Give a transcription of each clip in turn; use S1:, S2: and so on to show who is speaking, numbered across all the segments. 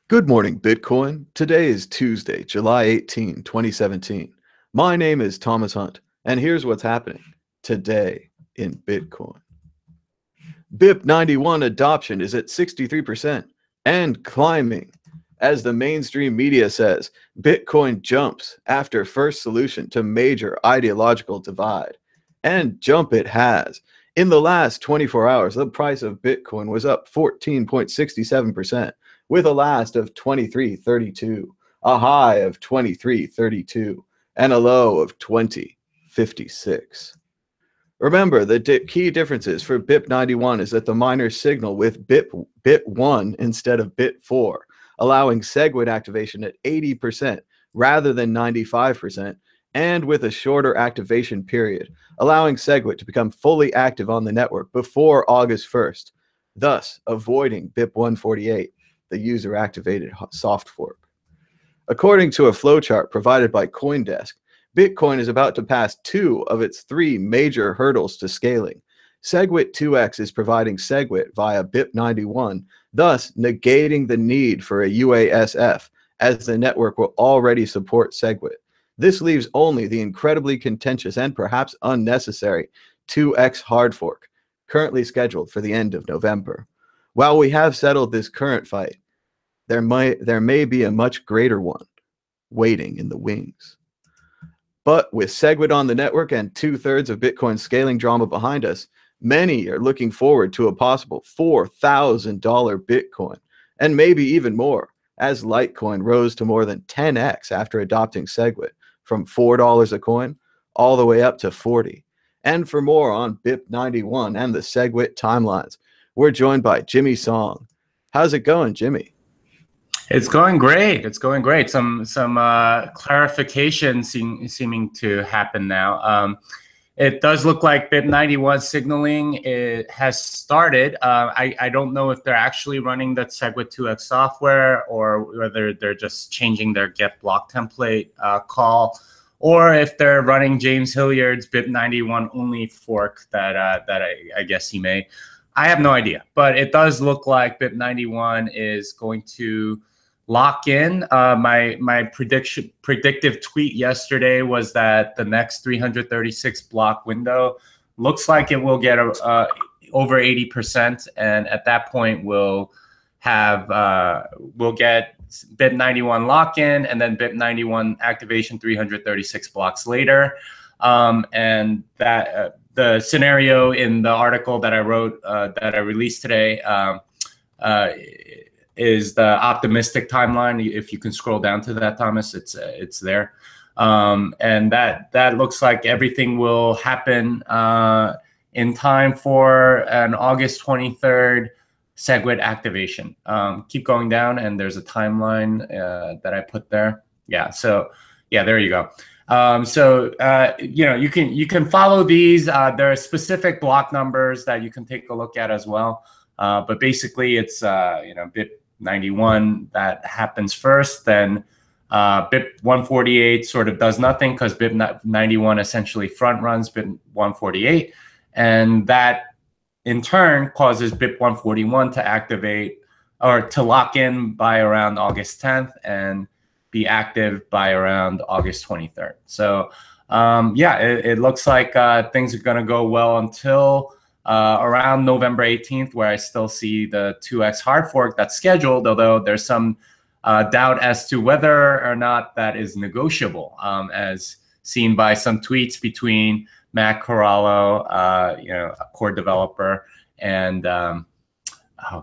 S1: Good morning, Bitcoin. Today is Tuesday, July 18, 2017. My name is Thomas Hunt, and here's what's happening today in Bitcoin. BIP91 adoption is at 63% and climbing. As the mainstream media says, Bitcoin jumps after first solution to major ideological divide. And jump it has. In the last 24 hours, the price of Bitcoin was up 14.67%. with a last of 23.32, a high of 23.32, and a low of 20.56. Remember, the key differences for BIP91 is that the miners signal with BIP1 instead of BIP4, allowing Segwit activation at 80% rather than 95%, and with a shorter activation period, allowing Segwit to become fully active on the network before August 1st, thus avoiding BIP148. The user-activated soft fork. According to a flowchart provided by CoinDesk, Bitcoin is about to pass two of its three major hurdles to scaling. Segwit 2x is providing Segwit via BIP91, thus negating the need for a UASF, as the network will already support Segwit. This leaves only the incredibly contentious and perhaps unnecessary 2x hard fork, currently scheduled for the end of November. While we have settled this current fight, there may be a much greater one waiting in the wings. But with Segwit on the network and 2/3 of Bitcoin scaling drama behind us, many are looking forward to a possible $4,000 Bitcoin, and maybe even more, as Litecoin rose to more than 10x after adopting Segwit, from $4 a coin all the way up to 40. And for more on BIP91 and the Segwit timelines, we're joined by Jimmy Song. How's it going, Jimmy?
S2: It's going great. It's going great. Some clarification seeming to happen now. It does look like BIP91 signaling has started. I don't know if they're actually running that Segwit 2x software or whether they're just changing their get block template call, or if they're running James Hilliard's BIP91 only fork that I guess he made. I have no idea, but it does look like BIP91 is going to lock in. My predictive tweet yesterday was that the next 336 block window looks like it will get over 80%, and at that point we'll get BIP91 lock in, and then BIP91 activation 336 blocks later, and that. The scenario in the article that I wrote, that I released today, is the optimistic timeline. If you can scroll down to that, Thomas, it's there, and that looks like everything will happen in time for an August 23rd Segwit activation. Keep going down, and there's a timeline that I put there. Yeah, so yeah, there you go. You can follow these. There are specific block numbers that you can take a look at as well. But basically, it's BIP91 that happens first. Then BIP148 sort of does nothing because BIP91 essentially front runs BIP148, and that in turn causes BIP141 to activate or to lock in by around August 10th and be active by around August 23rd. So it looks like things are going to go well until around November 18th, where I still see the 2x hard fork that's scheduled, although there's some doubt as to whether or not that is negotiable, as seen by some tweets between Matt Corallo, a core developer, and oh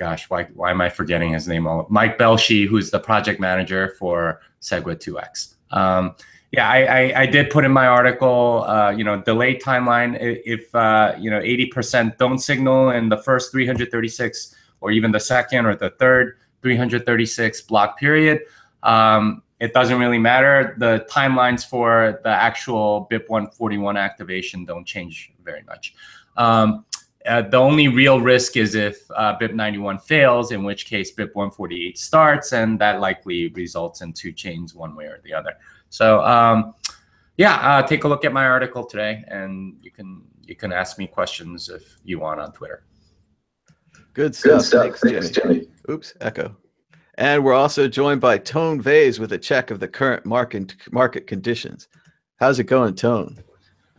S2: gosh, why am I forgetting his name? Mike Belshi, who's the project manager for Segwit 2x. I did put in my article, delayed timeline. If 80% don't signal in the first 336, or even the second or the third 336 block period, it doesn't really matter. The timelines for the actual BIP141 activation don't change very much. The only real risk is if BIP91 fails, in which case BIP148 starts, and that likely results in two chains one way or the other. So take a look at my article today, and you can ask me questions if you want on Twitter.
S1: Good stuff. Thanks, Jimmy. Oops, echo. And we're also joined by Tone Vase with a check of the current market conditions. How's it going, Tone?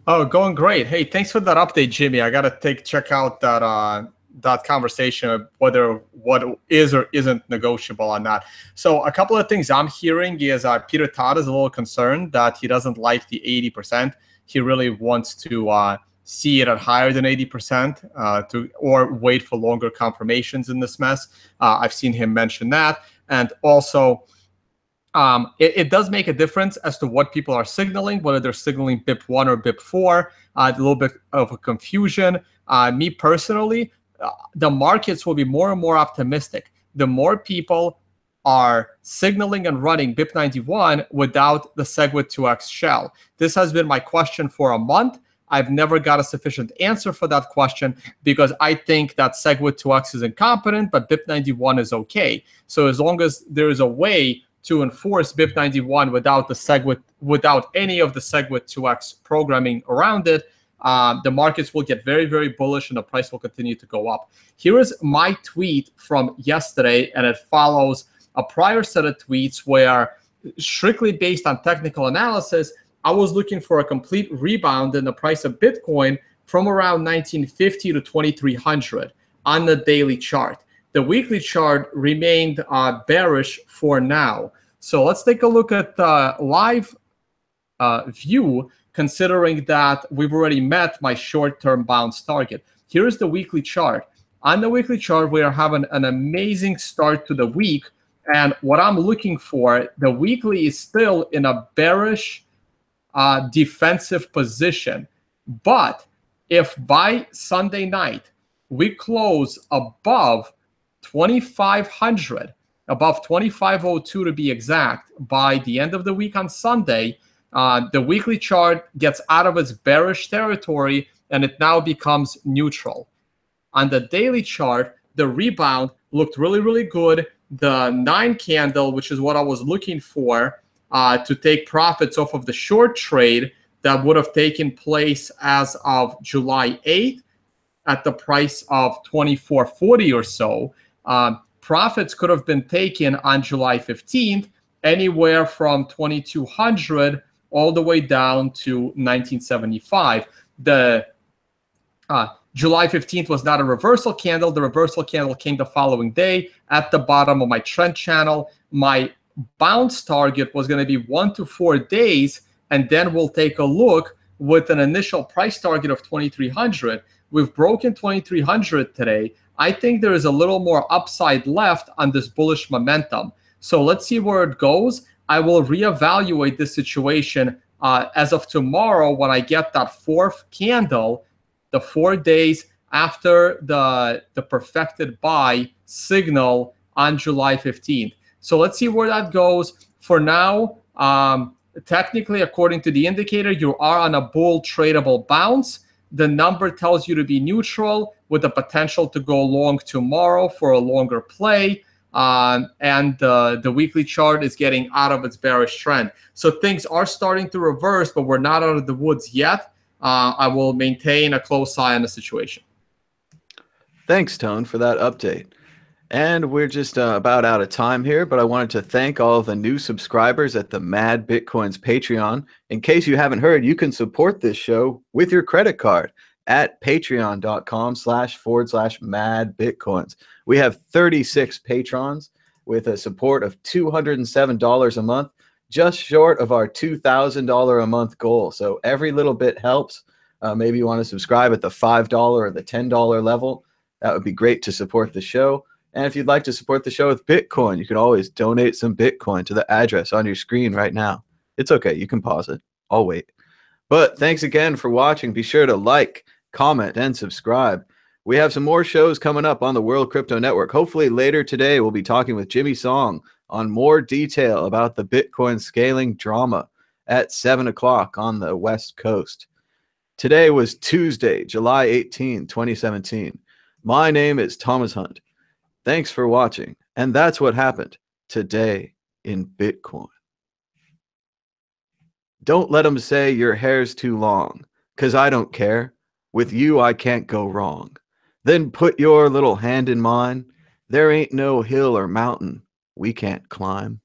S3: Oh, going great. Hey, thanks for that update, Jimmy. I gotta check out that conversation of whether what is or isn't negotiable or not. So a couple of things I'm hearing is Peter Todd is a little concerned that he doesn't like the 80%. He really wants to see it at higher than 80% or wait for longer confirmations in this mess. I've seen him mention that, and also. It does make a difference as to what people are signaling, whether they're signaling BIP1 or BIP4. A little bit of a confusion. Me personally, the markets will be more and more optimistic. The more people are signaling and running BIP91 without the Segwit 2x shell. This has been my question for a month. I've never got a sufficient answer for that question because I think that Segwit 2x is incompetent, but BIP91 is okay. So as long as there is a way to enforce BIP91 without the Segwit, without any of the Segwit 2x programming around it, the markets will get very, very bullish and the price will continue to go up. Here is my tweet from yesterday, and it follows a prior set of tweets where, strictly based on technical analysis, I was looking for a complete rebound in the price of Bitcoin from around 1950 to 2300 on the daily chart. The weekly chart remained bearish for now. So let's take a look at the live view, considering that we've already met my short-term bounce target. Here's the weekly chart. On the weekly chart, we are having an amazing start to the week. And what I'm looking for, the weekly is still in a bearish defensive position. But if by Sunday night we close above 2,500, above 2,502 to be exact, by the end of the week on Sunday, the weekly chart gets out of its bearish territory and it now becomes neutral. On the daily chart, the rebound looked really, really good. The 9 candle, which is what I was looking for to take profits off of the short trade that would have taken place as of July 8th at the price of 24.40 or so. Profits could have been taken on July 15th, anywhere from 2,200 all the way down to 1975. The July 15th was not a reversal candle. The reversal candle came the following day at the bottom of my trend channel. My bounce target was going to be 1 to 4 days, and then we'll take a look with an initial price target of 2,300. We've broken 2,300 today. I think there is a little more upside left on this bullish momentum. So let's see where it goes. I will reevaluate this situation as of tomorrow when I get that 4th candle, the 4 days after the perfected buy signal on July 15th. So let's see where that goes. For now, technically, according to the indicator, you are on a bull tradable bounce. The number tells you to be neutral with the potential to go long tomorrow for a longer play. And the weekly chart is getting out of its bearish trend. So things are starting to reverse, but we're not out of the woods yet. I will maintain a close eye on the situation.
S1: Thanks, Tone, for that update. And we're just about out of time here, but I wanted to thank all of the new subscribers at the Mad Bitcoins Patreon. In case you haven't heard, you can support this show with your credit card at patreon.com//Mad Bitcoins. We have 36 patrons with a support of $207 a month, just short of our $2,000 a month goal. So every little bit helps. Maybe you want to subscribe at the $5 or the $10 level. That would be great to support the show. And if you'd like to support the show with Bitcoin, you can always donate some Bitcoin to the address on your screen right now. It's okay. You can pause it. I'll wait. But thanks again for watching. Be sure to like, comment, and subscribe. We have some more shows coming up on the World Crypto Network. Hopefully later today, we'll be talking with Jimmy Song on more detail about the Bitcoin scaling drama at 7 o'clock on the West Coast. Today was Tuesday, July 18, 2017. My name is Thomas Hunt. Thanks for watching. And that's what happened today in Bitcoin. Don't let them say your hair's too long, because I don't care. With you, I can't go wrong. Then put your little hand in mine. There ain't no hill or mountain we can't climb.